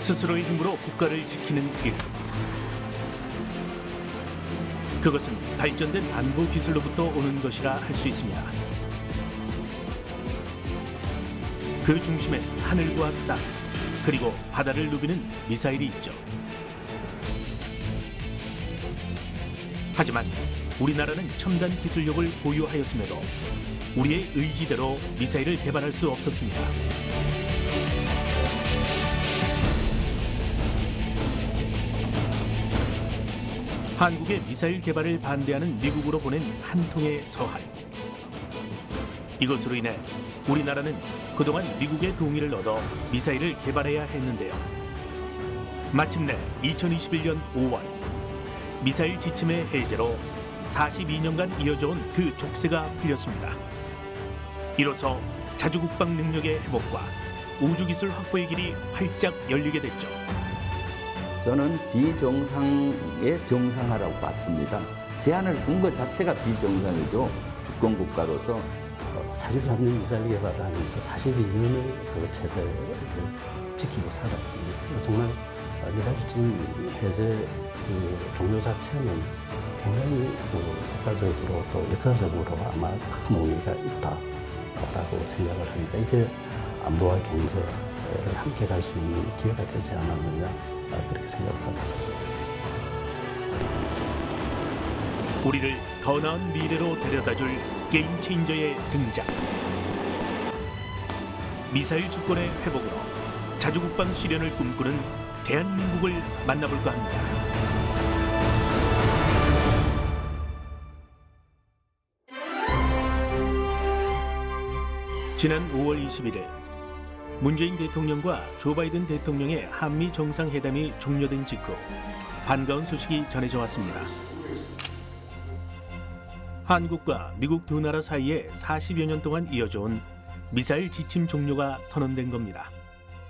스스로의 힘으로 국가를 지키는 일. 그것은 발전된 안보 기술로부터 오는 것이라 할 수 있습니다. 그 중심에 하늘과 땅, 그리고 바다를 누비는 미사일이 있죠. 하지만 우리나라는 첨단 기술력을 보유하였음에도 우리의 의지대로 미사일을 개발할 수 없었습니다. 한국의 미사일 개발을 반대하는 미국으로 보낸 한 통의 서한. 이것으로 인해 우리나라는 그동안 미국의 동의를 얻어 미사일을 개발해야 했는데요. 마침내 2021년 5월 미사일 지침의 해제로 42년간 이어져온 그 족쇄가 풀렸습니다. 이로써 자주국방 능력의 회복과 우주기술 확보의 길이 활짝 열리게 됐죠. 저는 비정상의 정상화라고 봤습니다. 제한을 둔 것 자체가 비정상이죠. 주권국가로서 43년 미사일 개발을 하면서 42년의 그 체제를 지키고 살았습니다. 정말 미사일 지침 해제 그 종료 자체는 굉장히 국가적으로 또 역사적으로 아마 큰 의미가 있다라고 생각을 합니다. 이게 안보와 경제를 함께 갈 수 있는 기회가 되지 않았느냐 그렇게 생각하고 있습니다. 우리를 더 나은 미래로 데려다줄 게임 체인저의 등장. 미사일 주권의 회복으로 자주국방 실현을 꿈꾸는 대한민국을 만나볼까 합니다. 지난 5월 21일 문재인 대통령과 조 바이든 대통령의 한미 정상회담이 종료된 직후 반가운 소식이 전해져 왔습니다. 한국과 미국 두 나라 사이에 40여 년 동안 이어져온 미사일 지침 종료가 선언된 겁니다.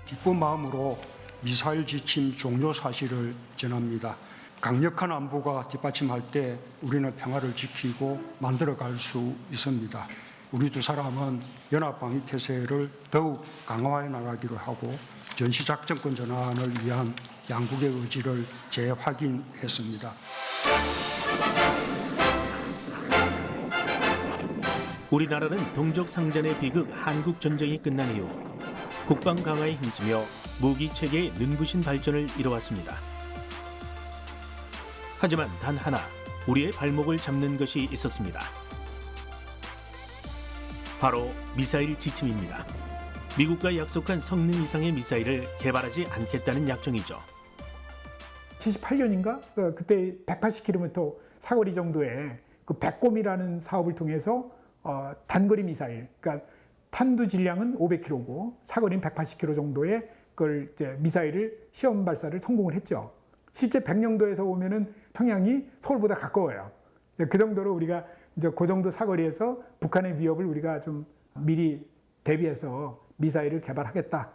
기쁜 마음으로 미사일 지침 종료 사실을 전합니다. 강력한 안보가 뒷받침할 때 우리는 평화를 지키고 만들어갈 수 있습니다. 우리 두 사람은 연합방위태세를 더욱 강화해 나가기로 하고 전시작전권 전환을 위한 양국의 의지를 재확인했습니다. 우리나라는 동족 상잔의 비극 한국 전쟁이 끝난 이후 국방 강화에 힘쓰며 무기 체계의 눈부신 발전을 이뤄왔습니다. 하지만 단 하나 우리의 발목을 잡는 것이 있었습니다. 바로 미사일 지침입니다. 미국과 약속한 성능 이상의 미사일을 개발하지 않겠다는 약정이죠. 78년인가? 그때 180km 사거리 정도의 그 백곰이라는 사업을 통해서 단거리 미사일, 그러니까 탄두 질량은 500km고 사거리는 180km 정도의 그걸 이제 미사일을 시험 발사를 성공을 했죠. 실제 백령도에서 오면은 평양이 서울보다 가까워요. 그 정도로 우리가 이제 그 정도 사거리에서 북한의 위협을 우리가 좀 미리 대비해서 미사일을 개발하겠다.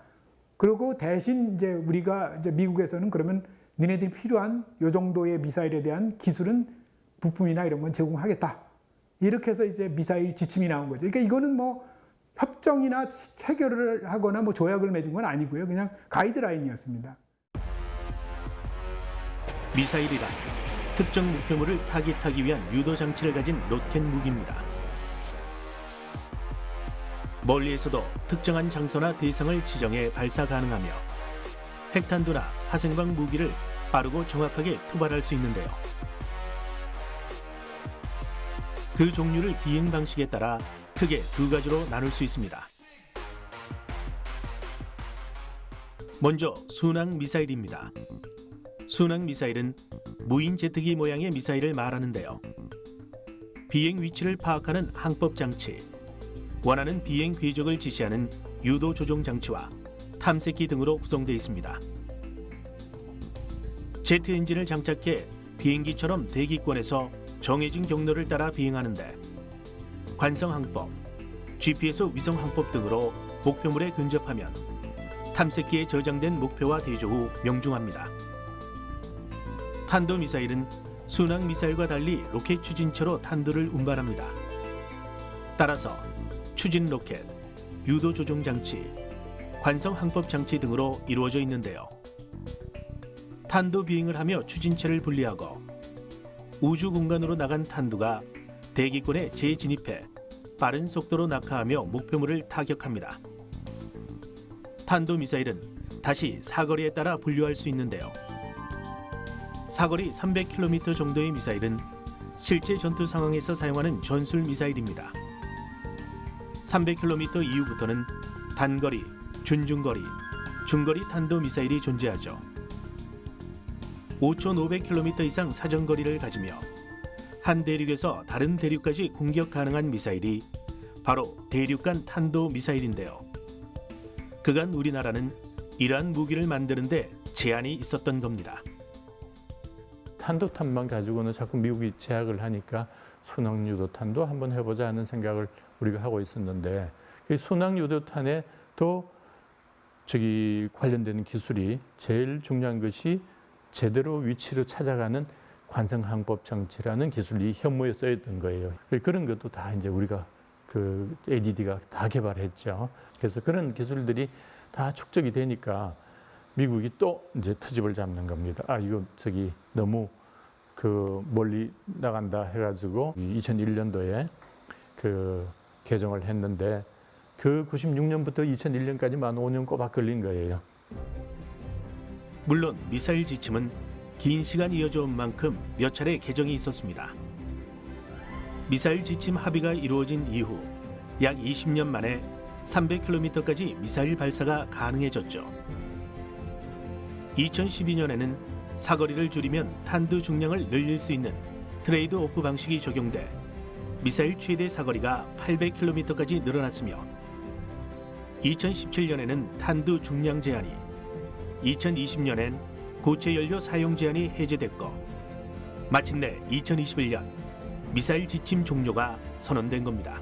그리고 대신 이제 우리가 이제 미국에서는 그러면 너네들이 필요한 요 정도의 미사일에 대한 기술은 부품이나 이런 건 제공하겠다. 이렇게 해서 이제 미사일 지침이 나온 거죠. 그러니까 이거는 뭐 협정이나 체결을 하거나 뭐 조약을 맺은 건 아니고요. 그냥 가이드라인이었습니다. 미사일이란 특정 목표물을 타깃하기 위한 유도 장치를 가진 로켓 무기입니다. 멀리에서도 특정한 장소나 대상을 지정해 발사 가능하며 핵탄두나 화생방 무기를 빠르고 정확하게 투발할 수 있는데요. 그 종류를 비행 방식에 따라 크게 두 가지로 나눌 수 있습니다. 먼저 순항 미사일입니다. 순항 미사일은 무인 제트기 모양의 미사일을 말하는데요. 비행 위치를 파악하는 항법 장치, 원하는 비행 궤적을 지시하는 유도 조종 장치와 탐색기 등으로 구성되어 있습니다. 제트 엔진을 장착해 비행기처럼 대기권에서 정해진 경로를 따라 비행하는데 관성 항법, GPS 위성 항법 등으로 목표물에 근접하면 탐색기에 저장된 목표와 대조 후 명중합니다. 탄도 미사일은 순항 미사일과 달리 로켓 추진체로 탄두를 운반합니다. 따라서 추진 로켓, 유도 조종 장치, 관성 항법 장치 등으로 이루어져 있는데요. 탄도 비행을 하며 추진체를 분리하고 우주 공간으로 나간 탄두가 대기권에 재진입해 빠른 속도로 낙하하며 목표물을 타격합니다. 탄도 미사일은 다시 사거리에 따라 분류할 수 있는데요. 사거리 300km 정도의 미사일은 실제 전투 상황에서 사용하는 전술 미사일입니다. 300km 이후부터는 단거리, 준중거리, 중거리 탄도 미사일이 존재하죠. 5,500km 이상 사정거리를 가지며 한 대륙에서 다른 대륙까지 공격 가능한 미사일이 바로 대륙간 탄도 미사일인데요. 그간 우리나라는 이러한 무기를 만드는 데 제한이 있었던 겁니다. 탄도탄만 가지고는 자꾸 미국이 제약을 하니까 순항유도탄도 한번 해보자 하는 생각을 우리가 하고 있었는데, 이 순항유도탄에 또 관련되는 기술이 제일 중요한 것이 제대로 위치를 찾아가는 관성항법 장치라는 기술이 현무에 써있던 거예요. 그런 것도 다 이제 우리가 그 ADD가 다 개발했죠. 그래서 그런 기술들이 다 축적이 되니까 미국이 또 이제 트집을 잡는 겁니다. 이거 너무 그 멀리 나간다 해가지고 2001년도에 그 개정을 했는데, 그 96년부터 2001년까지만 5년 꼬박 걸린 거예요. 물론 미사일 지침은 긴 시간 이어져 온 만큼 몇 차례 개정이 있었습니다. 미사일 지침 합의가 이루어진 이후 약 20년 만에 300km까지 미사일 발사가 가능해졌죠. 2012년에는 사거리를 줄이면 탄두 중량을 늘릴 수 있는 트레이드 오프 방식이 적용돼 미사일 최대 사거리가 800km까지 늘어났으며, 2017년에는 탄두 중량 제한이, 2020년엔 고체 연료 사용 제한이 해제됐고, 마침내 2021년 미사일 지침 종료가 선언된 겁니다.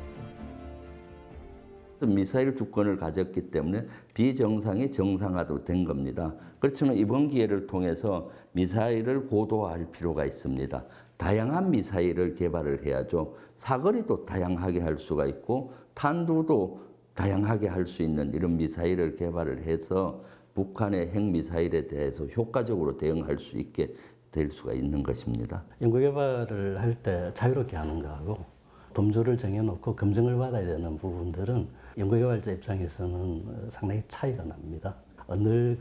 미사일 주권을 가졌기 때문에 비정상이 정상화도 된 겁니다. 그렇지만 이번 기회를 통해서 미사일을 고도화할 필요가 있습니다. 다양한 미사일을 개발을 해야죠. 사거리도 다양하게 할 수가 있고 탄두도 다양하게 할 수 있는 이런 미사일을 개발을 해서 북한의 핵미사일에 대해서 효과적으로 대응할 수 있게 될 수가 있는 것입니다. 연구개발을 할 때 자유롭게 하는 거하고 범주를 정해놓고 검증을 받아야 되는 부분들은 연구개발자 입장에서는 상당히 차이가 납니다. 늘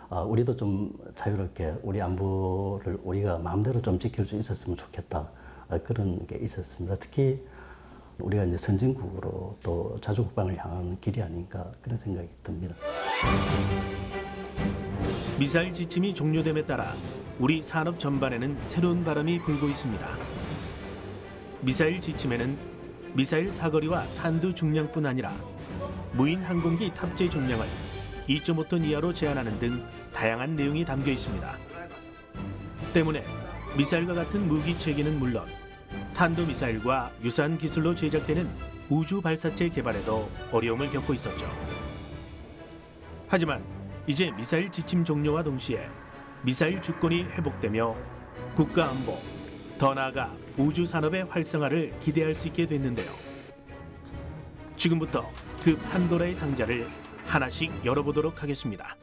우리도 좀 자유롭게 우리 안보를 우리가 마음대로 좀 지킬 수 있었으면 좋겠다, 그런 게 있었습니다. 특히 우리가 이제 선진국으로 또 자주국방을 향하는 길이 아닌가, 그런 생각이 듭니다. 미사일 지침이 종료됨에 따라 우리 산업 전반에는 새로운 바람이 불고 있습니다. 미사일 지침에는 미사일 사거리와 탄두 중량뿐 아니라 무인 항공기 탑재 중량을 2.5톤 이하로 제한하는 등 다양한 내용이 담겨 있습니다. 때문에 미사일과 같은 무기 체계는 물론 탄도미사일과 유사한 기술로 제작되는 우주 발사체 개발에도 어려움을 겪고 있었죠. 하지만 이제 미사일 지침 종료와 동시에 미사일 주권이 회복되며 국가 안보, 더 나아가 우주 산업의 활성화를 기대할 수 있게 됐는데요. 지금부터 그 판도라의 상자를 하나씩 열어보도록 하겠습니다.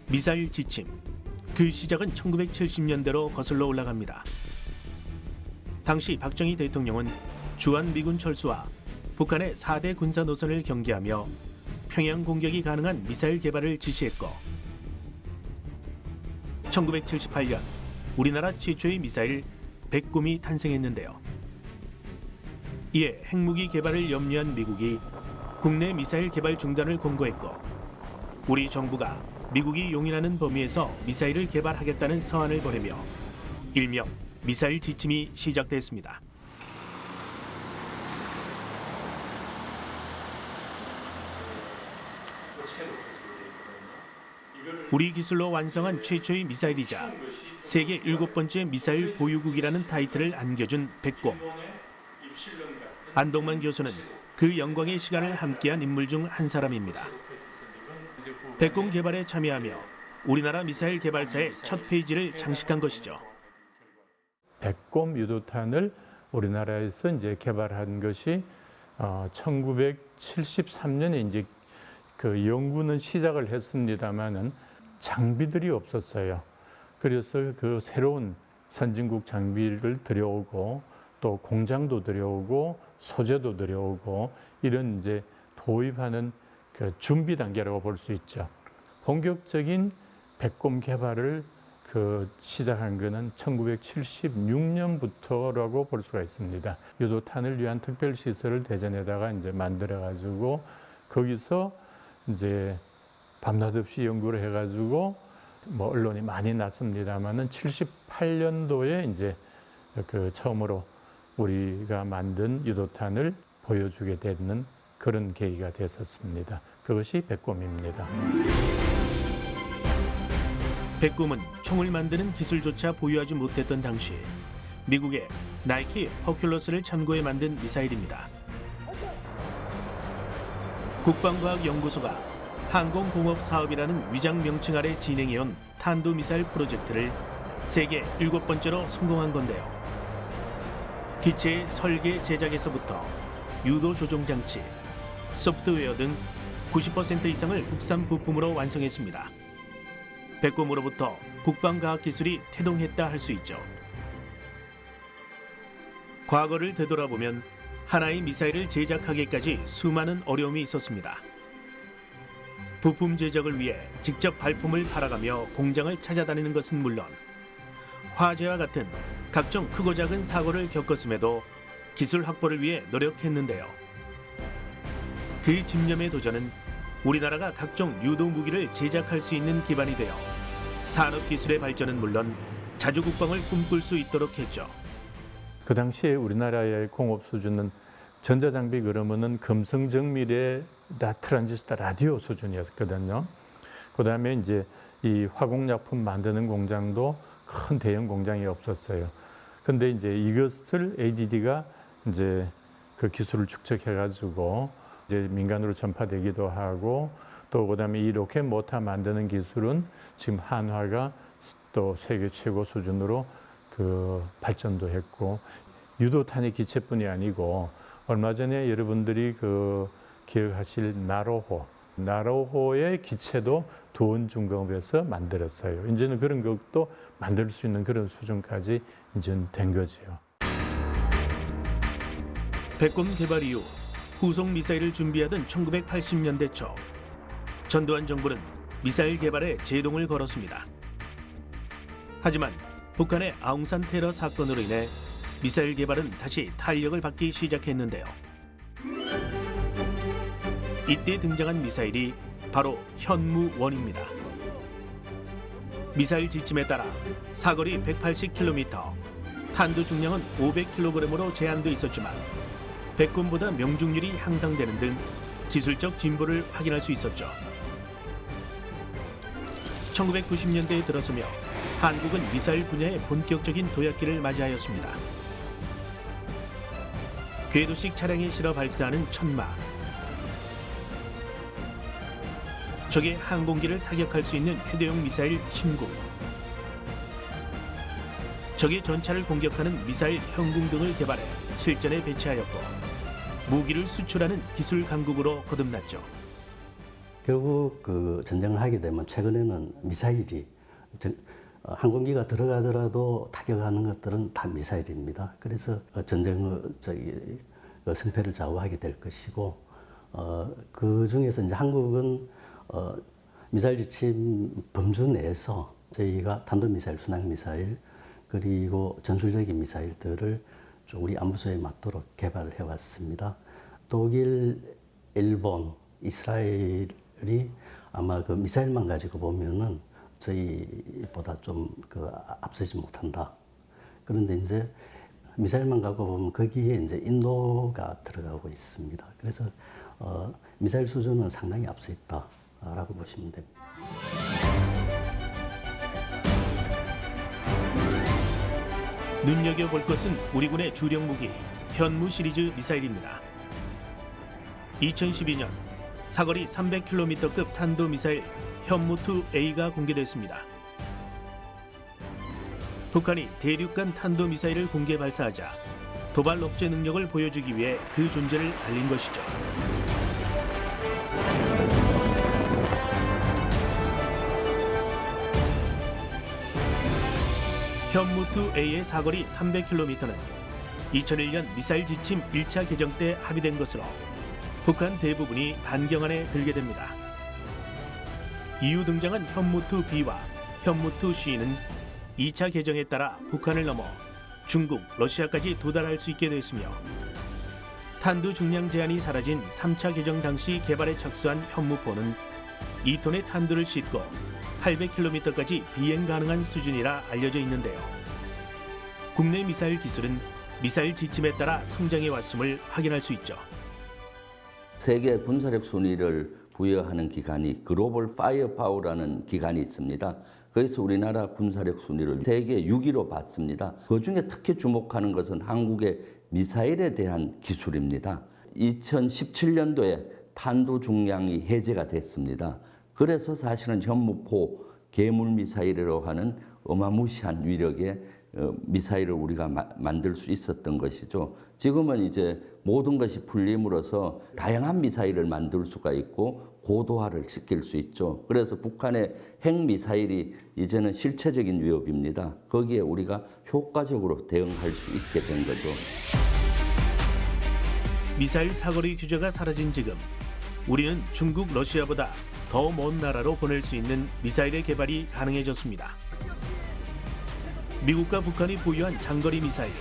미사일 지침, 그 시작은 1970년대로 거슬러 올라갑니다. 당시 박정희 대통령은 주한미군 철수와 북한의 4대 군사 노선을 경계하며 평양 공격이 가능한 미사일 개발을 지시했고, 1978년 우리나라 최초의 미사일 백곰이 탄생했는데요. 이에 핵무기 개발을 염려한 미국이 국내 미사일 개발 중단을 권고했고, 우리 정부가 미국이 용인하는 범위에서 미사일을 개발하겠다는 서한을 보내며 일명 미사일 지침이 시작됐습니다. 우리 기술로 완성한 최초의 미사일이자 세계 7번째 미사일 보유국이라는 타이틀을 안겨준 백곰. 안동만 교수는 그 영광의 시간을 함께한 인물 중 한 사람입니다. 백곰 개발에 참여하며 우리나라 미사일 개발사의 첫 페이지를 장식한 것이죠. 백곰 유도탄을 우리나라에서 이제 개발한 것이 1973년에 이제 그 연구는 시작을 했습니다마는 장비들이 없었어요. 그래서 그 새로운 선진국 장비를 들여오고 또 공장도 들여오고 소재도 들여오고 이런 이제 도입하는 그 준비 단계라고 볼 수 있죠. 본격적인 백곰 개발을 그 시작한 것은 1976년부터라고 볼 수가 있습니다. 유도탄을 위한 특별 시설을 대전에다가 이제 만들어 가지고 거기서 이제 밤낮 없이 연구를 해 가지고 뭐 언론이 많이 났습니다만은 78년도에 이제 그 처음으로 우리가 만든 유도탄을 보여주게 되는 그런 계기가 됐었습니다. 그것이 백곰입니다. 백곰은 총을 만드는 기술조차 보유하지 못했던 당시 미국의 나이키 허큘러스를 참고해 만든 미사일입니다. 국방과학연구소가 항공공업사업이라는 위장 명칭 아래 진행해온 탄도미사일 프로젝트를 세계 7번째로 성공한 건데요. 기체의 설계 제작에서부터 유도 조종 장치, 소프트웨어 등 90% 이상을 국산 부품으로 완성했습니다. 백곰으로부터 국방과학 기술이 태동했다 할 수 있죠. 과거를 되돌아보면 하나의 미사일을 제작하기까지 수많은 어려움이 있었습니다. 부품 제작을 위해 직접 발품을 팔아가며 공장을 찾아다니는 것은 물론 화재와 같은 각종 크고 작은 사고를 겪었음에도 기술 확보를 위해 노력했는데요. 그 집념의 도전은 우리나라가 각종 유도 무기를 제작할 수 있는 기반이 되어 산업기술의 발전은 물론 자주국방을 꿈꿀 수 있도록 했죠. 그 당시에 우리나라의 공업 수준은 전자장비 그러면은 금성정밀의 트랜지스터 라디오 수준이었거든요. 그다음에 이제 이 화공약품 만드는 공장도 큰 대형 공장이 없었어요. 근데 이제 이것을 ADD가 이제 그 기술을 축적해가지고 이제 민간으로 전파되기도 하고 또 그다음에 이 로켓 모터 만드는 기술은 지금 한화가 또 세계 최고 수준으로 그 발전도 했고 유도탄의 기체뿐이 아니고 얼마 전에 여러분들이 그 기억하실 나로호의 기체도 두원중공업에서 만들었어요. 이제는 그런 것도 만들 수 있는 그런 수준까지 이제는 된 거지요. 백곰 개발 이후 후속 미사일을 준비하던 1980년대 초 전두환 정부는 미사일 개발에 제동을 걸었습니다. 하지만 북한의 아웅산 테러 사건으로 인해 미사일 개발은 다시 탄력을 받기 시작했는데요. 이때 등장한 미사일이 바로 현무-1입니다. 미사일 지침에 따라 사거리 180km, 탄두 중량은 500kg으로 제한돼 있었지만 백곰보다 명중률이 향상되는 등 기술적 진보를 확인할 수 있었죠. 1990년대에 들어서며 한국은 미사일 분야의 본격적인 도약기를 맞이하였습니다. 궤도식 차량에 실어 발사하는 천마, 적의 항공기를 타격할 수 있는 휴대용 미사일 신궁, 적의 전차를 공격하는 미사일 형궁 등을 개발해 실전에 배치하였고 무기를 수출하는 기술 강국으로 거듭났죠. 결국 그 전쟁을 하게 되면 최근에는 미사일이 항공기가 들어가더라도 타격하는 것들은 다 미사일입니다. 그래서 전쟁의 승패를 좌우하게 될 것이고 그 중에서 이제 한국은 미사일 지침 범주 내에서 저희가 탄도미사일, 순항미사일 그리고 전술적인 미사일들을 좀 우리 안보수에 맞도록 개발을 해왔습니다. 독일, 일본, 이스라엘이 아마 그 미사일만 가지고 보면은 저희보다 좀 그 앞서지 못한다. 그런데 이제 미사일만 갖고 보면 거기에 이제 인도가 들어가고 있습니다. 그래서 미사일 수준은 상당히 앞서 있다라고 보시면 됩니다. 눈여겨볼 것은 우리 군의 주력 무기 현무 시리즈 미사일입니다. 2012년 사거리 300km급 탄도미사일 현무-2A가 공개됐습니다. 북한이 대륙간 탄도미사일을 공개 발사하자 도발 억제 능력을 보여주기 위해 그 존재를 알린 것이죠. 현무2A의 사거리 300km는 2001년 미사일 지침 1차 개정 때 합의된 것으로 북한 대부분이 반경안에 들게 됩니다. 이후 등장한 현무2B와 현무2C는 2차 개정에 따라 북한을 넘어 중국, 러시아까지 도달할 수 있게 됐으며 탄두 중량 제한이 사라진 3차 개정 당시 개발에 착수한 현무4는 2톤의 탄두를 싣고 800km까지 비행 가능한 수준이라 알려져 있는데요. 국내 미사일 기술은 미사일 지침에 따라 성장해 왔음을 확인할 수 있죠. 세계 군사력 순위를 부여하는 기관이 글로벌 파이어 파워라는 기관이 있습니다. 거기서 우리나라 군사력 순위를 세계 6위로 봤습니다. 그중에 특히 주목하는 것은 한국의 미사일에 대한 기술입니다. 2017년도에 탄두 중량이 해제가 됐습니다. 그래서 사실은 현무4 괴물 미사일이라고 하는 어마무시한 위력의 미사일을 우리가 만들 수 있었던 것이죠. 지금은 이제 모든 것이 풀림으로써 다양한 미사일을 만들 수가 있고 고도화를 시킬 수 있죠. 그래서 북한의 핵미사일이 이제는 실체적인 위협입니다. 거기에 우리가 효과적으로 대응할 수 있게 된 거죠. 미사일 사거리 규제가 사라진 지금 우리는 중국, 러시아보다 더 먼 나라로 보낼 수 있는 미사일의 개발이 가능해졌습니다. 미국과 북한이 보유한 장거리 미사일,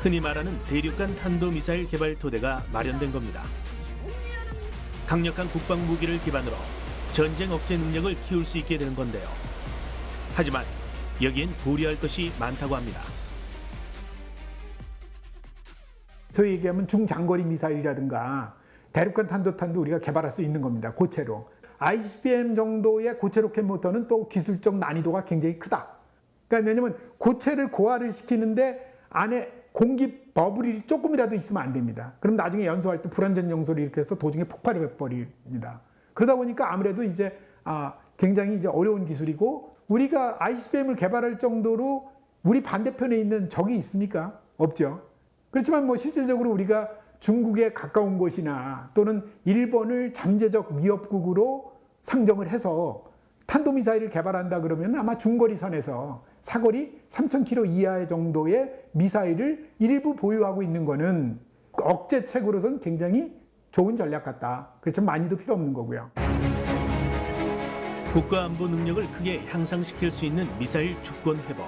흔히 말하는 대륙간 탄도미사일 개발 토대가 마련된 겁니다. 강력한 국방 무기를 기반으로 전쟁 억제 능력을 키울 수 있게 되는 건데요. 하지만 여기엔 고려할 것이 많다고 합니다. 소위 얘기하면 중장거리 미사일이라든가 대륙간 탄도탄도 우리가 개발할 수 있는 겁니다. 고체로. ICBM 정도의 고체 로켓 모터는 또 기술적 난이도가 굉장히 크다. 그러니까 왜냐하면 고체를 고화를 시키는데 안에 공기 버블이 조금이라도 있으면 안 됩니다. 그럼 나중에 연소할 때 불완전 연소를 이렇게 해서 도중에 폭발이 돼버립니다. 그러다 보니까 아무래도 이제 굉장히 이제 어려운 기술이고 우리가 ICBM을 개발할 정도로 우리 반대편에 있는 적이 있습니까? 없죠. 그렇지만 뭐 실질적으로 우리가 중국에 가까운 곳이나 또는 일본을 잠재적 위협국으로 상정을 해서 탄도미사일을 개발한다 그러면 아마 중거리 선에서 사거리 3,000km 이하의 정도의 미사일을 일부 보유하고 있는 거는 억제책으로서는 굉장히 좋은 전략 같다. 그렇지만 많이도 필요 없는 거고요. 국가안보 능력을 크게 향상시킬 수 있는 미사일 주권 회복.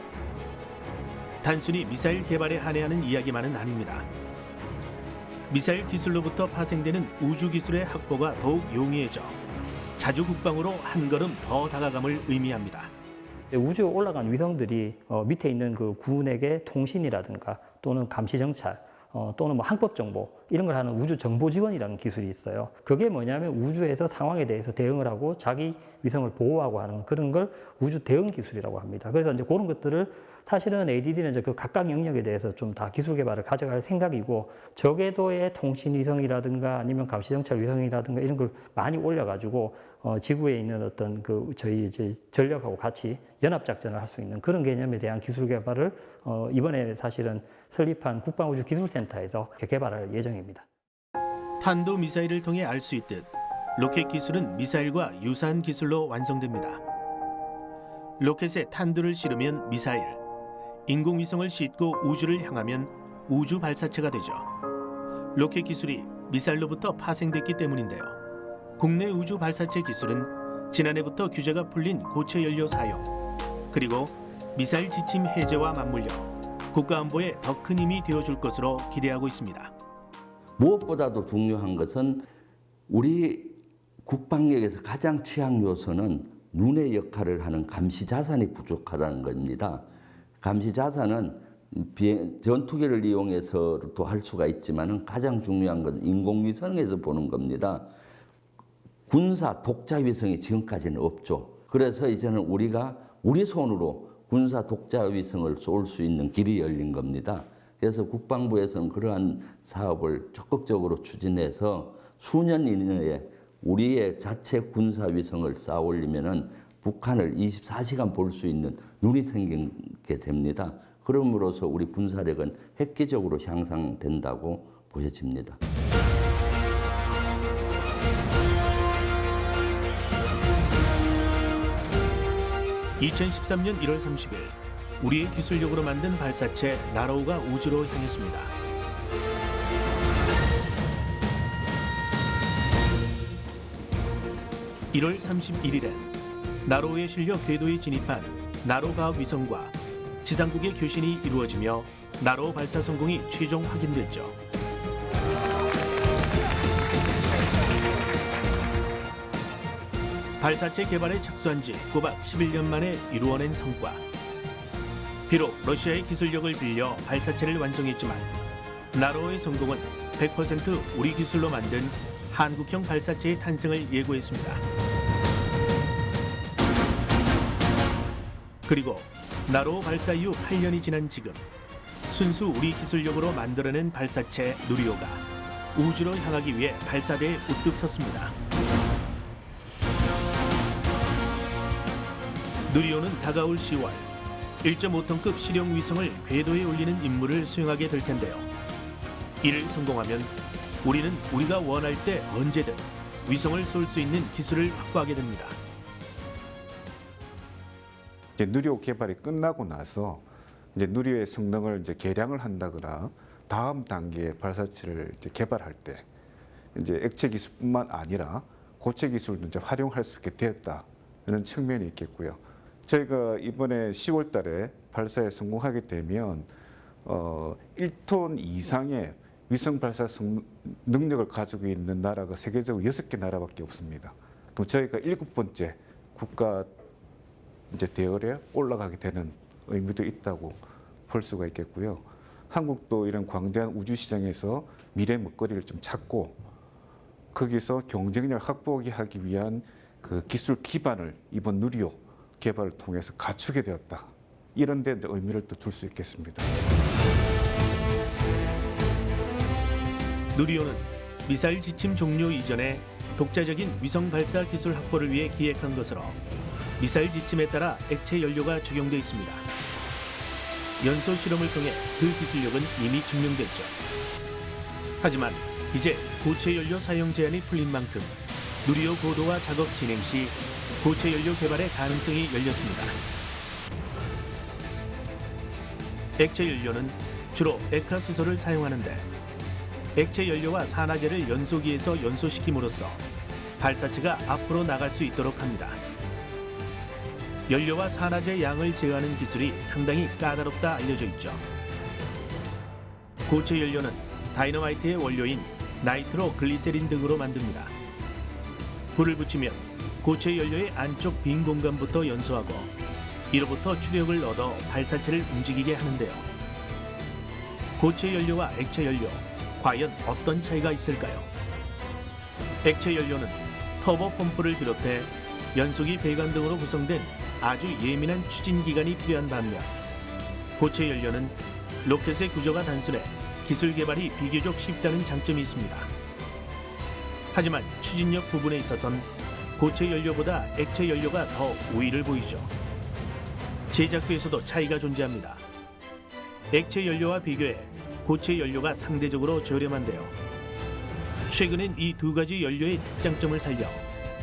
단순히 미사일 개발에 한해하는 이야기만은 아닙니다. 미사일 기술로부터 파생되는 우주 기술의 확보가 더욱 용이해져 자주 국방으로 한 걸음 더 다가감을 의미합니다. 우주에 올라간 위성들이 밑에 있는 그 군에게 통신이라든가 또는 감시 정찰 또는 뭐 항법 정보 이런 걸 하는 우주 정보 지원이라는 기술이 있어요. 그게 뭐냐면 우주에서 상황에 대해서 대응을 하고 자기 위성을 보호하고 하는 그런 걸 우주 대응 기술이라고 합니다. 그래서 이제 그런 것들을 사실은 ADD는 이제 그 각각 영역에 대해서 좀 다 기술 개발을 가져갈 생각이고 저궤도의 통신 위성이라든가 아니면 감시 정찰 위성이라든가 이런 걸 많이 올려가지고 지구에 있는 어떤 그 저희 이제 전력하고 같이 연합 작전을 할 수 있는 그런 개념에 대한 기술 개발을 이번에 사실은 설립한 국방우주기술센터에서 개발할 예정입니다. 탄도 미사일을 통해 알 수 있듯 로켓 기술은 미사일과 유사한 기술로 완성됩니다. 로켓에 탄두를 실으면 미사일, 인공위성을 싣고 우주를 향하면 우주 발사체가 되죠. 로켓 기술이 미사일로부터 파생됐기 때문인데요. 국내 우주 발사체 기술은 지난해부터 규제가 풀린 고체 연료 사용, 그리고 미사일 지침 해제와 맞물려 국가안보에 더 큰 힘이 되어줄 것으로 기대하고 있습니다. 무엇보다도 중요한 것은 우리 국방력에서 가장 취약 요소는 눈의 역할을 하는 감시 자산이 부족하다는 겁니다. 감시 자산은 전투기를 이용해서도 할 수가 있지만 가장 중요한 것은 인공위성에서 보는 겁니다. 군사 독자 위성이 지금까지는 없죠. 그래서 이제는 우리가 우리 손으로 군사 독자 위성을 쏠 수 있는 길이 열린 겁니다. 그래서 국방부에서는 그러한 사업을 적극적으로 추진해서 수년 이내에 우리의 자체 군사 위성을 쌓아 올리면은 북한을 24시간 볼 수 있는 눈이 생기게 됩니다. 그럼으로써 우리 군사력은 획기적으로 향상된다고 보여집니다. 2013년 1월 30일 우리의 기술력으로 만든 발사체 나로우가 우주로 향했습니다. (1월 31일엔) 나로우에 실려 궤도에 진입한 나로과학위성과 지상국의 교신이 이루어지며 나로우 발사 성공이 최종 확인됐죠. 발사체 개발에 착수한 지 꼬박 11년 만에 이루어낸 성과. 비록 러시아의 기술력을 빌려 발사체를 완성했지만 나로우의 성공은 100% 우리 기술로 만든 한국형 발사체의 탄생을 예고했습니다. 그리고 나로우 발사 이후 8년이 지난 지금 순수 우리 기술력으로 만들어낸 발사체 누리호가 우주로 향하기 위해 발사대에 우뚝 섰습니다. 누리호는 다가올 10월 1.5톤급 실용 위성을 궤도에 올리는 임무를 수행하게 될 텐데요. 이를 성공하면 우리는 우리가 원할 때 언제든 위성을 쏠 수 있는 기술을 확보하게 됩니다. 이제 누리호 개발이 끝나고 나서 이제 누리호의 성능을 이제 개량을 한다거나 다음 단계의 발사체를 이제 개발할 때 이제 액체 기술뿐만 아니라 고체 기술도 이제 활용할 수 있게 되었다 이런 측면이 있겠고요. 저희가 이번에 10월 달에 발사에 성공하게 되면 1톤 이상의 위성 발사 능력을 가지고 있는 나라가 세계적으로 6개 나라밖에 없습니다. 그럼 저희가 7번째 국가 이제 대열에 올라가게 되는 의미도 있다고 볼 수가 있겠고요. 한국도 이런 광대한 우주 시장에서 미래 먹거리를 좀 찾고 거기서 경쟁력을 확보하기 위한 그 기술 기반을 이번 누리호 개발을 통해서 갖추게 되었다. 이런 데 의미를 또 둘 수 있겠습니다. 누리호는 미사일 지침 종료 이전에 독자적인 위성 발사 기술 확보를 위해 기획한 것으로 미사일 지침에 따라 액체 연료가 적용돼 있습니다. 연소 실험을 통해 그 기술력은 이미 증명됐죠. 하지만 이제 고체 연료 사용 제한이 풀린 만큼 누리호 고도화 작업 진행 시 고체 연료 개발의 가능성이 열렸습니다. 액체 연료는 주로 액화수소를 사용하는데 액체 연료와 산화제를 연소기에서 연소시킴으로써 발사체가 앞으로 나갈 수 있도록 합니다. 연료와 산화제 양을 제어하는 기술이 상당히 까다롭다 알려져 있죠. 고체 연료는 다이너마이트의 원료인 나이트로 글리세린 등으로 만듭니다. 불을 붙이면 고체 연료의 안쪽 빈 공간부터 연소하고 이로부터 추력을 얻어 발사체를 움직이게 하는데요. 고체 연료와 액체 연료, 과연 어떤 차이가 있을까요? 액체 연료는 터보 펌프를 비롯해 연소기 배관 등으로 구성된 아주 예민한 추진 기관이 필요한 반면 고체 연료는 로켓의 구조가 단순해 기술 개발이 비교적 쉽다는 장점이 있습니다. 하지만 추진력 부분에 있어선 고체 연료보다 액체 연료가 더 우위를 보이죠. 제작비에서도 차이가 존재합니다. 액체 연료와 비교해 고체 연료가 상대적으로 저렴한데요. 최근엔 이 두 가지 연료의 특장점을 살려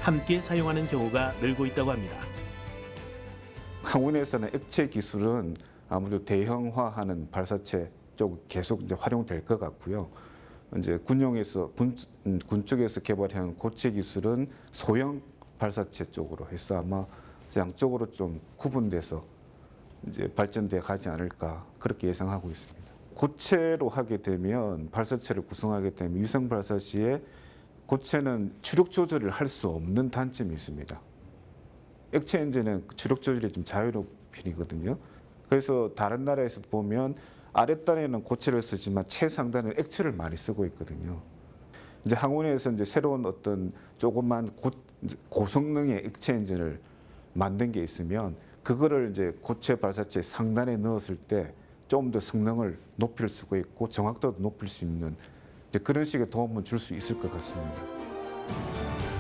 함께 사용하는 경우가 늘고 있다고 합니다. 항원에서는 액체 기술은 아무래도 대형화하는 발사체 쪽 계속 이제 활용될 것 같고요. 이제 군용에서 군 쪽에서 개발한 고체 기술은 소형 발사체 쪽으로 해서 아마 양쪽으로 좀 구분돼서 이제 발전돼 가지 않을까 그렇게 예상하고 있습니다. 고체로 하게 되면 발사체를 구성하게 되면 위성 발사 시에 고체는 추력 조절을 할 수 없는 단점이 있습니다. 액체 엔진은 추력 조절이 좀 자유로운 편이거든요. 그래서 다른 나라에서 보면 아랫단에는 고체를 쓰지만 최상단은 액체를 많이 쓰고 있거든요. 이제 항원에서 이제 새로운 어떤 조그만 고성능의 액체 엔진을 만든 게 있으면 그거를 이제 고체 발사체 상단에 넣었을 때 좀 더 성능을 높일 수가 있고 정확도도 높일 수 있는 이제 그런 식의 도움을 줄 수 있을 것 같습니다.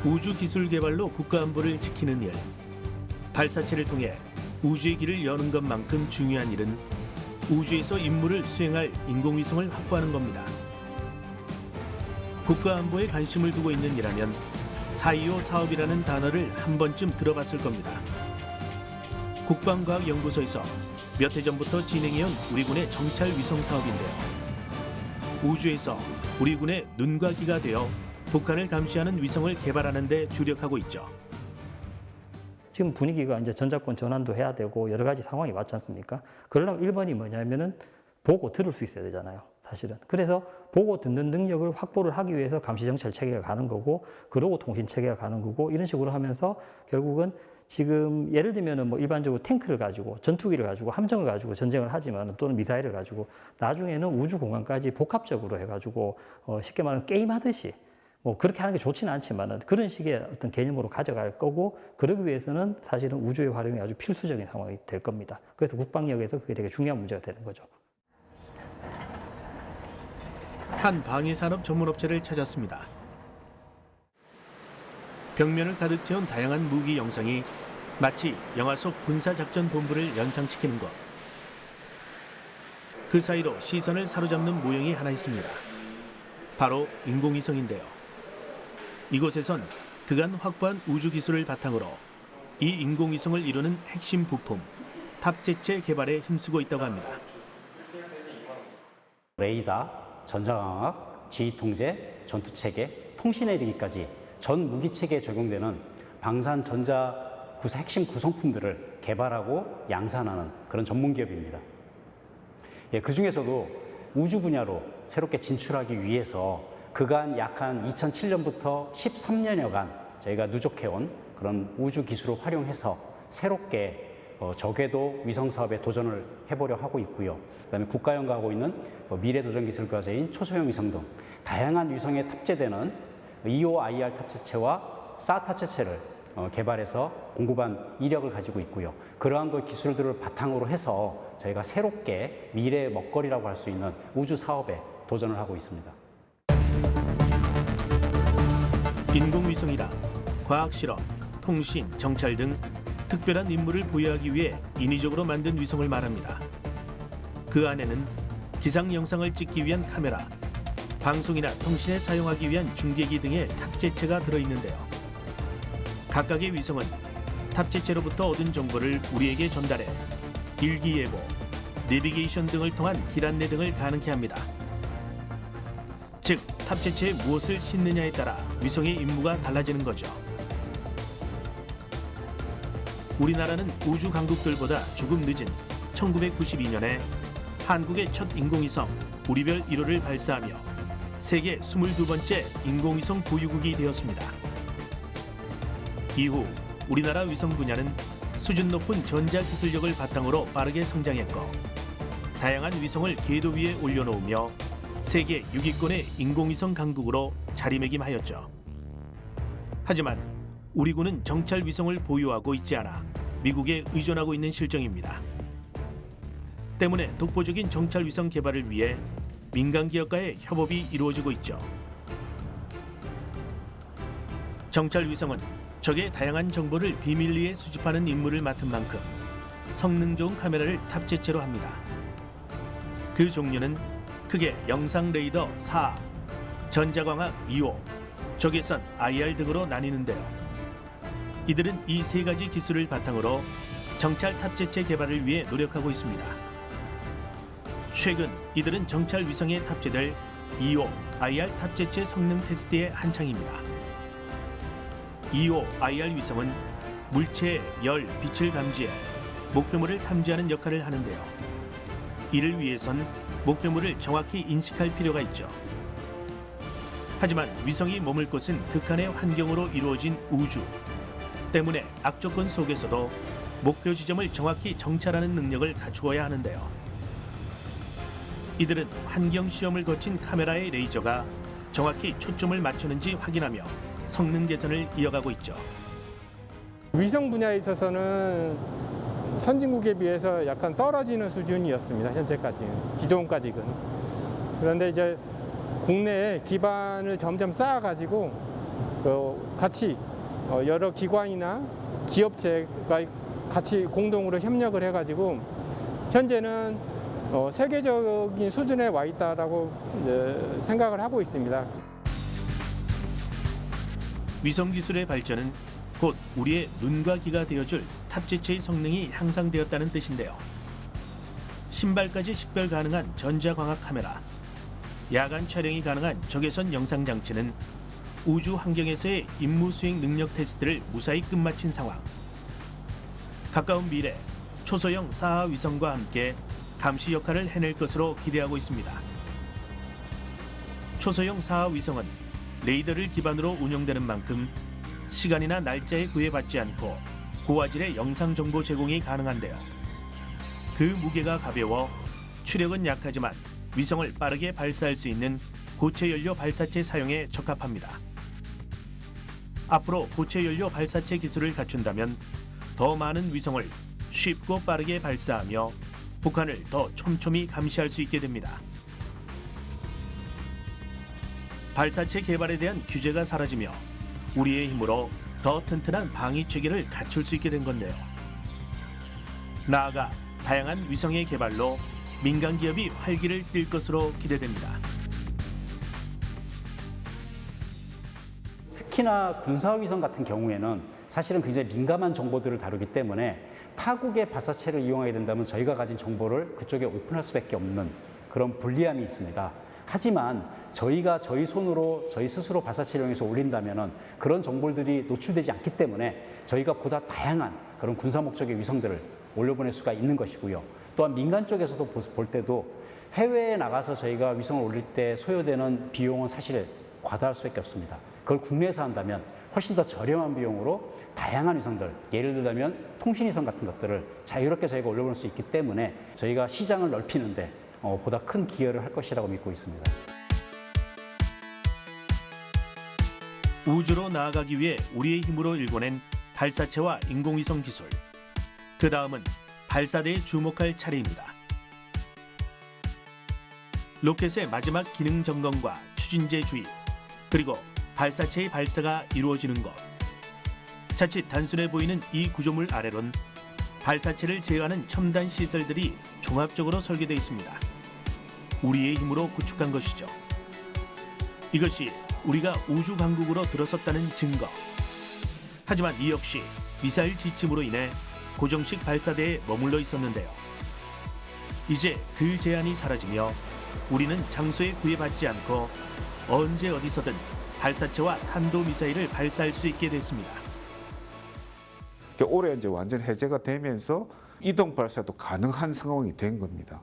우주 기술 개발로 국가 안보를 지키는 일, 발사체를 통해 우주의 길을 여는 것만큼 중요한 일은 우주에서 임무를 수행할 인공위성을 확보하는 겁니다. 국가 안보에 관심을 두고 있는 이라면 4.25 사업이라는 단어를 한 번쯤 들어봤을 겁니다. 국방과학연구소에서 몇 해 전부터 진행해온 우리 군의 정찰 위성 사업인데요. 우주에서 우리 군의 눈과 귀가 되어 북한을 감시하는 위성을 개발하는 데 주력하고 있죠. 지금 분위기가 이제 전자권 전환도 해야 되고 여러 가지 상황이 왔지 않습니까? 그러려면 1번이 뭐냐면은 보고 들을 수 있어야 되잖아요, 사실은. 그래서 보고 듣는 능력을 확보를 하기 위해서 감시정찰 체계가 가는 거고, 그러고 통신 체계가 가는 거고, 이런 식으로 하면서 결국은 지금 예를 들면은 뭐 일반적으로 탱크를 가지고 전투기를 가지고 함정을 가지고 전쟁을 하지만 또는 미사일을 가지고 나중에는 우주 공간까지 복합적으로 해가지고 쉽게 말하면 게임하듯이 뭐 그렇게 하는 게 좋지는 않지만은 그런 식의 어떤 개념으로 가져갈 거고, 그러기 위해서는 사실은 우주의 활용이 아주 필수적인 상황이 될 겁니다. 그래서 국방력에서 그게 되게 중요한 문제가 되는 거죠. 한 방위산업 전문업체를 찾았습니다. 벽면을 가득 채운 다양한 무기 영상이 마치 영화 속 군사작전본부를 연상시키는 것. 그 사이로 시선을 사로잡는 모형이 하나 있습니다. 바로 인공위성인데요. 이곳에선 그간 확보한 우주기술을 바탕으로 이 인공위성을 이루는 핵심 부품, 탑재체 개발에 힘쓰고 있다고 합니다. 레이더, 전자광학, 지휘통제, 전투체계, 통신에 이르기까지 전 무기체계에 적용되는 방산 전자 핵심 구성품들을 개발하고 양산하는 그런 전문 기업입니다. 그 중에서도 우주 분야로 새롭게 진출하기 위해서 그간 약 한 2007년부터 13년여간 저희가 누적해온 그런 우주 기술을 활용해서 새롭게 저궤도 위성 사업에 도전을 해보려 하고 있고요. 그다음에 국가 연구하고 있는 미래 도전 기술 과제인 초소형 위성 등 다양한 위성에 탑재되는 EO/IR 탑재체와 사 탑재체를 개발해서 공급한 이력을 가지고 있고요. 그러한 그 기술들을 바탕으로 해서 저희가 새롭게 미래의 먹거리라고 할 수 있는 우주 사업에 도전을 하고 있습니다. 인공위성이라 과학실험, 통신, 정찰 등 특별한 임무를 부여하기 위해 인위적으로 만든 위성을 말합니다. 그 안에는 기상 영상을 찍기 위한 카메라, 방송이나 통신에 사용하기 위한 중계기 등의 탑재체가 들어있는데요. 각각의 위성은 탑재체로부터 얻은 정보를 우리에게 전달해 일기예보, 내비게이션 등을 통한 길 안내 등을 가능케 합니다. 즉, 탑재체에 무엇을 싣느냐에 따라 위성의 임무가 달라지는 거죠. 우리나라는 우주 강국들보다 조금 늦은 1992년에 한국의 첫 인공위성 우리별 1호를 발사하며 세계 22번째 인공위성 보유국이 되었습니다. 이후 우리나라 위성 분야는 수준 높은 전자기술력을 바탕으로 빠르게 성장했고, 다양한 위성을 궤도 위에 올려놓으며 세계 6위권의 인공위성 강국으로 자리매김하였죠. 하지만 우리 군은 정찰 위성을 보유하고 있지 않아 미국에 의존하고 있는 실정입니다. 때문에 독보적인 정찰 위성 개발을 위해 민간 기업과의 협업이 이루어지고 있죠. 정찰 위성은 적의 다양한 정보를 비밀리에 수집하는 임무를 맡은 만큼 성능 좋은 카메라를 탑재체로 합니다. 그 종류는 크게 영상 레이더 4, 전자광학 2호, 적외선 IR 등으로 나뉘는데요. 이들은 이 세 가지 기술을 바탕으로 정찰 탑재체 개발을 위해 노력하고 있습니다. 최근 이들은 정찰 위성에 탑재될 2호 IR 탑재체 성능 테스트에 한창입니다. 2호 IR 위성은 물체의 열, 빛을 감지해 목표물을 탐지하는 역할을 하는데요. 이를 위해선 목표물을 정확히 인식할 필요가 있죠. 하지만 위성이 머물 곳은 극한의 환경으로 이루어진 우주 때문에 악조건 속에서도 목표 지점을 정확히 정찰하는 능력을 갖추어야 하는데요. 이들은 환경 시험을 거친 카메라의 레이저가 정확히 초점을 맞추는지 확인하며 성능 개선을 이어가고 있죠. 위성 분야에 있어서는 선진국에 비해서 약간 떨어지는 수준이었습니다. 현재까지는, 기존까지는. 그런데 이제 국내에 기반을 점점 쌓아가지고 같이 여러 기관이나 기업체가 같이 공동으로 협력을 해가지고 현재는 세계적인 수준에 와 있다라고 생각을 하고 있습니다. 위성 기술의 발전은 곧 우리의 눈과 귀가 되어줄 탑재체의 성능이 향상되었다는 뜻인데요. 신발까지 식별 가능한 전자광학 카메라, 야간 촬영이 가능한 적외선 영상 장치는 우주 환경에서의 임무 수행 능력 테스트를 무사히 끝마친 상황. 가까운 미래 초소형 사하 위성과 함께 감시 역할을 해낼 것으로 기대하고 있습니다. 초소형 사하 위성은 레이더를 기반으로 운영되는 만큼 시간이나 날짜에 구애받지 않고 고화질의 영상 정보 제공이 가능한데요. 그 무게가 가벼워 추력은 약하지만 위성을 빠르게 발사할 수 있는 고체 연료 발사체 사용에 적합합니다. 앞으로 고체 연료 발사체 기술을 갖춘다면 더 많은 위성을 쉽고 빠르게 발사하며 북한을 더 촘촘히 감시할 수 있게 됩니다. 발사체 개발에 대한 규제가 사라지며 우리의 힘으로 더 튼튼한 방위 체계를 갖출 수 있게 된 건데요. 나아가 다양한 위성의 개발로 민간 기업이 활기를 띨 것으로 기대됩니다. 특히나 군사위성 같은 경우에는 사실은 굉장히 민감한 정보들을 다루기 때문에 타국의 발사체를 이용하게 된다면 저희가 가진 정보를 그쪽에 오픈할 수밖에 없는 그런 불리함이 있습니다. 하지만 저희가 저희 손으로 저희 스스로 발사체를 이용해서 올린다면 그런 정보들이 노출되지 않기 때문에 저희가 보다 다양한 그런 군사 목적의 위성들을 올려보낼 수가 있는 것이고요. 또한 민간 쪽에서도 볼 때도 해외에 나가서 저희가 위성을 올릴 때 소요되는 비용은 사실 과다할 수밖에 없습니다. 그걸 국내에서 한다면 훨씬 더 저렴한 비용으로 다양한 위성들, 예를 들자면 통신위성 같은 것들을 자유롭게 저희가 올려볼 수 있기 때문에 저희가 시장을 넓히는데 보다 큰 기여를 할 것이라고 믿고 있습니다. 우주로 나아가기 위해 우리의 힘으로 일궈낸 발사체와 인공위성 기술. 그 다음은 발사대에 주목할 차례입니다. 로켓의 마지막 기능 점검과 추진제 주입, 그리고 발사체의 발사가 이루어지는 것. 자칫 단순해 보이는 이 구조물 아래론 발사체를 제어하는 첨단 시설들이 종합적으로 설계되어 있습니다. 우리의 힘으로 구축한 것이죠. 이것이 우리가 우주 강국으로 들어섰다는 증거. 하지만 이 역시 미사일 지침으로 인해 고정식 발사대에 머물러 있었는데요. 이제 그 제한이 사라지며 우리는 장소에 구애받지 않고 언제 어디서든 발사체와 탄도미사일을 발사할 수 있게 됐습니다. 올해 이제 완전 해제가 되면서 이동 발사도 가능한 상황이 된 겁니다.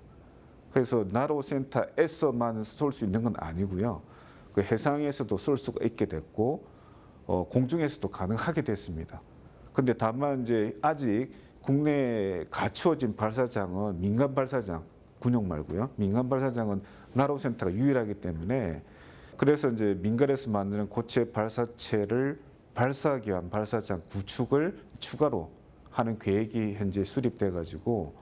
그래서 나로센터에서만 쏠 수 있는 건 아니고요. 그 해상에서도 쏠 수가 있게 됐고 공중에서도 가능하게 됐습니다. 근데 다만 이제 아직 국내에 갖추어진 발사장은 민간 발사장, 군용 말고요. 민간 발사장은 나로센터가 유일하기 때문에 그래서 이제 민간에서 만드는 고체 발사체를 발사하기 위한 발사장 구축을 추가로 하는 계획이 현재 수립돼 가지고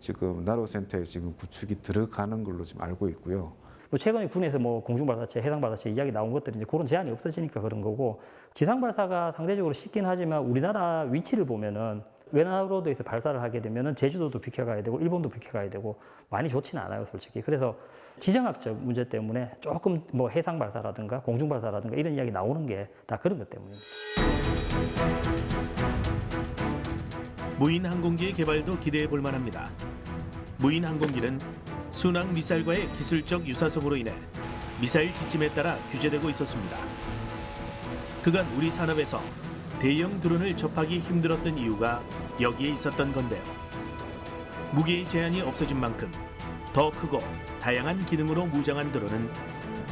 지금 나로센터에 지금 구축이 들어가는 걸로 지금 알고 있고요. 최근에 군에서 공중 발사체, 해상 발사체 이야기 나온 것들이 이제 그런 제한이 없어지니까 그런 거고, 지상 발사가 상대적으로 쉽긴 하지만 우리나라 위치를 보면은 외나로도에서 발사를 하게 되면은 제주도도 비켜가야 되고 일본도 비켜가야 되고 많이 좋지는 않아요, 솔직히. 그래서 지정학적 문제 때문에 조금 해상 발사라든가 공중 발사라든가 이런 이야기 나오는 게 다 그런 것 때문입니다. 무인 항공기의 개발도 기대해 볼 만합니다. 무인 항공기는 순항 미사일과의 기술적 유사성으로 인해 미사일 지침에 따라 규제되고 있었습니다. 그간 우리 산업에서 대형 드론을 접하기 힘들었던 이유가 여기에 있었던 건데요. 무게의 제한이 없어진 만큼 더 크고 다양한 기능으로 무장한 드론은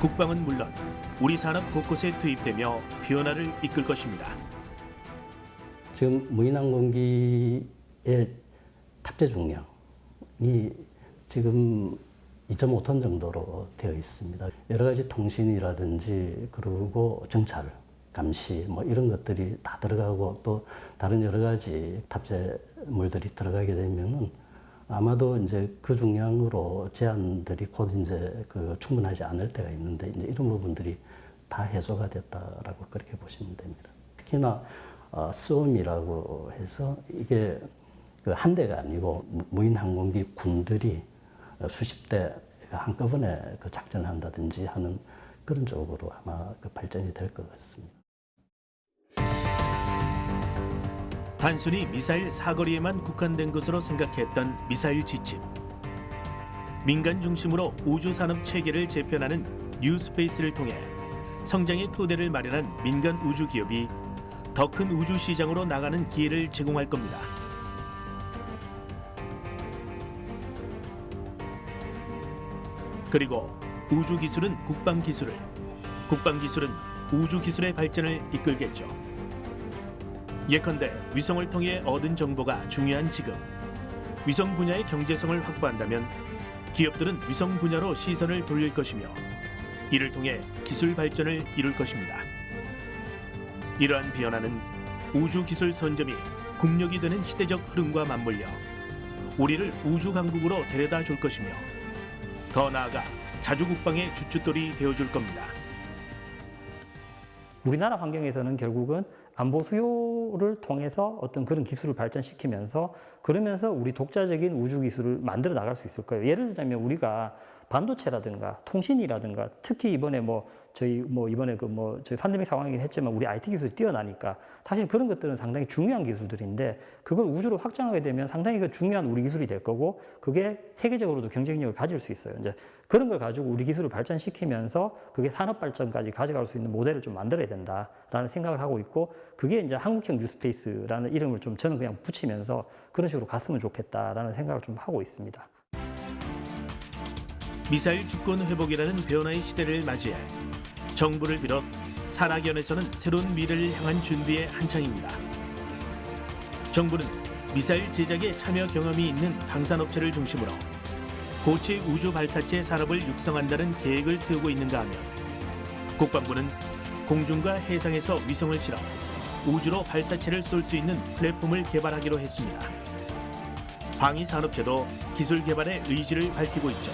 국방은 물론 우리 산업 곳곳에 투입되며 변화를 이끌 것입니다. 지금 무인항공기의 탑재 중량이 지금 2.5톤 정도로 되어 있습니다. 여러 가지 통신이라든지 그리고 정찰, 감시 이런 것들이 다 들어가고 또 다른 여러 가지 탑재물들이 들어가게 되면은 아마도 이제 그 중량으로 제한들이 곧 이제 충분하지 않을 때가 있는데 이제 이런 부분들이 다 해소가 됐다라고 그렇게 보시면 됩니다. 특히나 스웻이라고 해서 이게 한 대가 아니고 무인 항공기 군들이 수십 대가 한꺼번에 작전을 한다든지 하는 그런 쪽으로 아마 발전이 될 것 같습니다. 단순히 미사일 사거리에만 국한된 것으로 생각했던 미사일 지침. 민간 중심으로 우주 산업 체계를 재편하는 뉴스페이스를 통해 성장의 토대를 마련한 민간 우주 기업이 더 큰 우주 시장으로 나가는 기회를 제공할 겁니다. 그리고 우주 기술은 국방 기술을, 국방 기술은 우주 기술의 발전을 이끌겠죠. 예컨대 위성을 통해 얻은 정보가 중요한 지금, 위성 분야의 경제성을 확보한다면 기업들은 위성 분야로 시선을 돌릴 것이며 이를 통해 기술 발전을 이룰 것입니다. 이러한 변화는 우주 기술 선점이 국력이 되는 시대적 흐름과 맞물려 우리를 우주 강국으로 데려다 줄 것이며 더 나아가 자주 국방의 주춧돌이 되어줄 겁니다. 우리나라 환경에서는 결국은 안보 수요를 통해서 어떤 그런 기술을 발전시키면서 그러면서 우리 독자적인 우주 기술을 만들어 나갈 수 있을 거예요. 예를 들자면 우리가 반도체라든가 통신이라든가 특히 이번에 저희 팬데믹 상황이긴 했지만 우리 IT 기술이 뛰어나니까 사실 그런 것들은 상당히 중요한 기술들인데 그걸 우주로 확장하게 되면 상당히 그 중요한 우리 기술이 될 거고 그게 세계적으로도 경쟁력을 가질 수 있어요. 이제 그런 걸 가지고 우리 기술을 발전시키면서 그게 산업 발전까지 가져갈 수 있는 모델을 좀 만들어야 된다라는 생각을 하고 있고 그게 이제 한국형 뉴스페이스라는 이름을 좀 저는 그냥 붙이면서 그런 식으로 갔으면 좋겠다라는 생각을 좀 하고 있습니다. 미사일 주권 회복이라는 변화의 시대를 맞이해 정부를 비롯 산학연에서는 새로운 미래를 향한 준비에 한창입니다. 정부는 미사일 제작에 참여 경험이 있는 방산업체를 중심으로 고체 우주 발사체 산업을 육성한다는 계획을 세우고 있는가 하면 국방부는 공중과 해상에서 위성을 실어 우주로 발사체를 쏠 수 있는 플랫폼을 개발하기로 했습니다. 방위산업체도 기술 개발의 의지를 밝히고 있죠.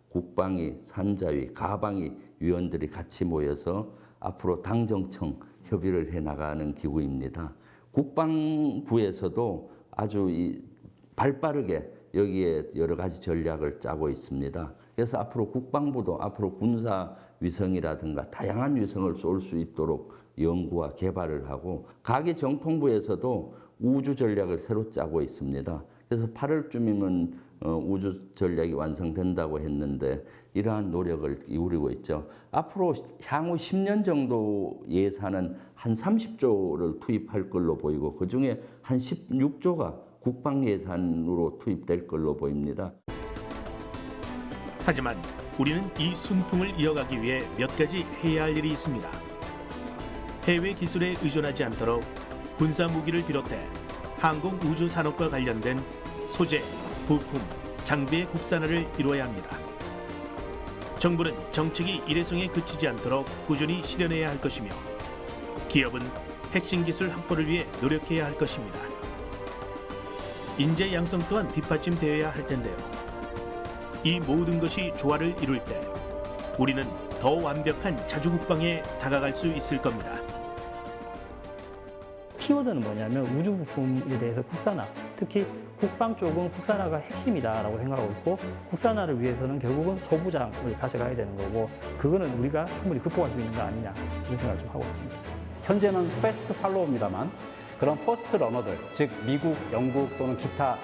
국방위, 산자위, 가방위 위원들이 같이 모여서 앞으로 당정청 협의를 해나가는 기구입니다. 국방부에서도 아주 발빠르게 여기에 여러 가지 전략을 짜고 있습니다. 그래서 앞으로 국방부도 앞으로 군사 위성이라든가 다양한 위성을 쏠 수 있도록 연구와 개발을 하고 가계정통부에서도 우주 전략을 새로 짜고 있습니다. 그래서 8월쯤이면 우주 전략이 완성된다고 했는데 이러한 노력을 기울이고 있죠. 앞으로 향후 10년 정도 예산은 한 30조를 투입할 걸로 보이고 그중에 한 16조가 국방 예산으로 투입될 걸로 보입니다. 하지만 우리는 이 순풍을 이어가기 위해 몇 가지 해야 할 일이 있습니다. 해외 기술에 의존하지 않도록 군사 무기를 비롯해 항공 우주 산업과 관련된 소재, 부품, 장비의 국산화를 이루어야 합니다. 정부는 정책이 일회성에 그치지 않도록 꾸준히 실현해야 할 것이며 기업은 핵심 기술 확보를 위해 노력해야 할 것입니다. 인재 양성 또한 뒷받침되어야 할 텐데요. 이 모든 것이 조화를 이룰 때 우리는 더 완벽한 자주국방에 다가갈 수 있을 겁니다. 키워드는 뭐냐면 우주 부품에 대해서 국산화, 특히 국방 쪽은 국산화가 핵심이다라고 생각하고 있고 국산화를 위해서는 결국은 소부장을 가져가야 되는 거고 그거는 우리가 충분히 극복할 수 있는 거 아니냐 이런 생각을 좀 하고 있습니다. 현재는 패스트 팔로우입니다만 그런 퍼스트 러너들, 즉 미국, 영국 또는 기타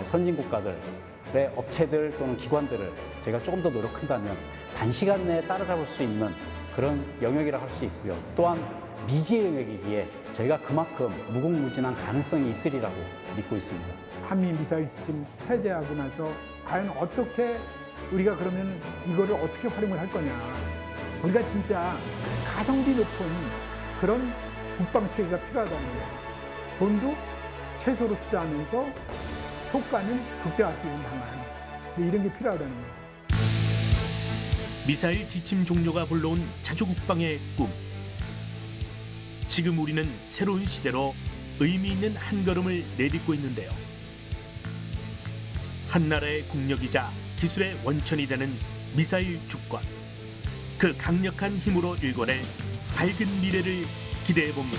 선진 국가들의 업체들 또는 기관들을 저희가 조금 더 노력한다면 단시간 내에 따라잡을 수 있는 그런 영역이라 할 수 있고요. 또한 미지의 영역이기에 저희가 그만큼 무궁무진한 가능성이 있으리라고 믿고 있습니다. 한미 미사일 지침 해제하고 나서 과연 어떻게 우리가 그러면 이거를 어떻게 활용을 할 거냐. 우리가 진짜 가성비 높은 그런 국방 체계가 필요하다는 거예요. 돈도 최소로 투자하면서 효과는 극대화할 수 있는 방안. 이런 게 필요하다는 거예요. 미사일 지침 종료가 불러온 자주국방의 꿈. 지금 우리는 새로운 시대로 의미 있는 한 걸음을 내딛고 있는데요. 한 나라의 국력이자 기술의 원천이 되는 미사일 주권. 그 강력한 힘으로 일궈낼 밝은 미래를 기대해 봅니다.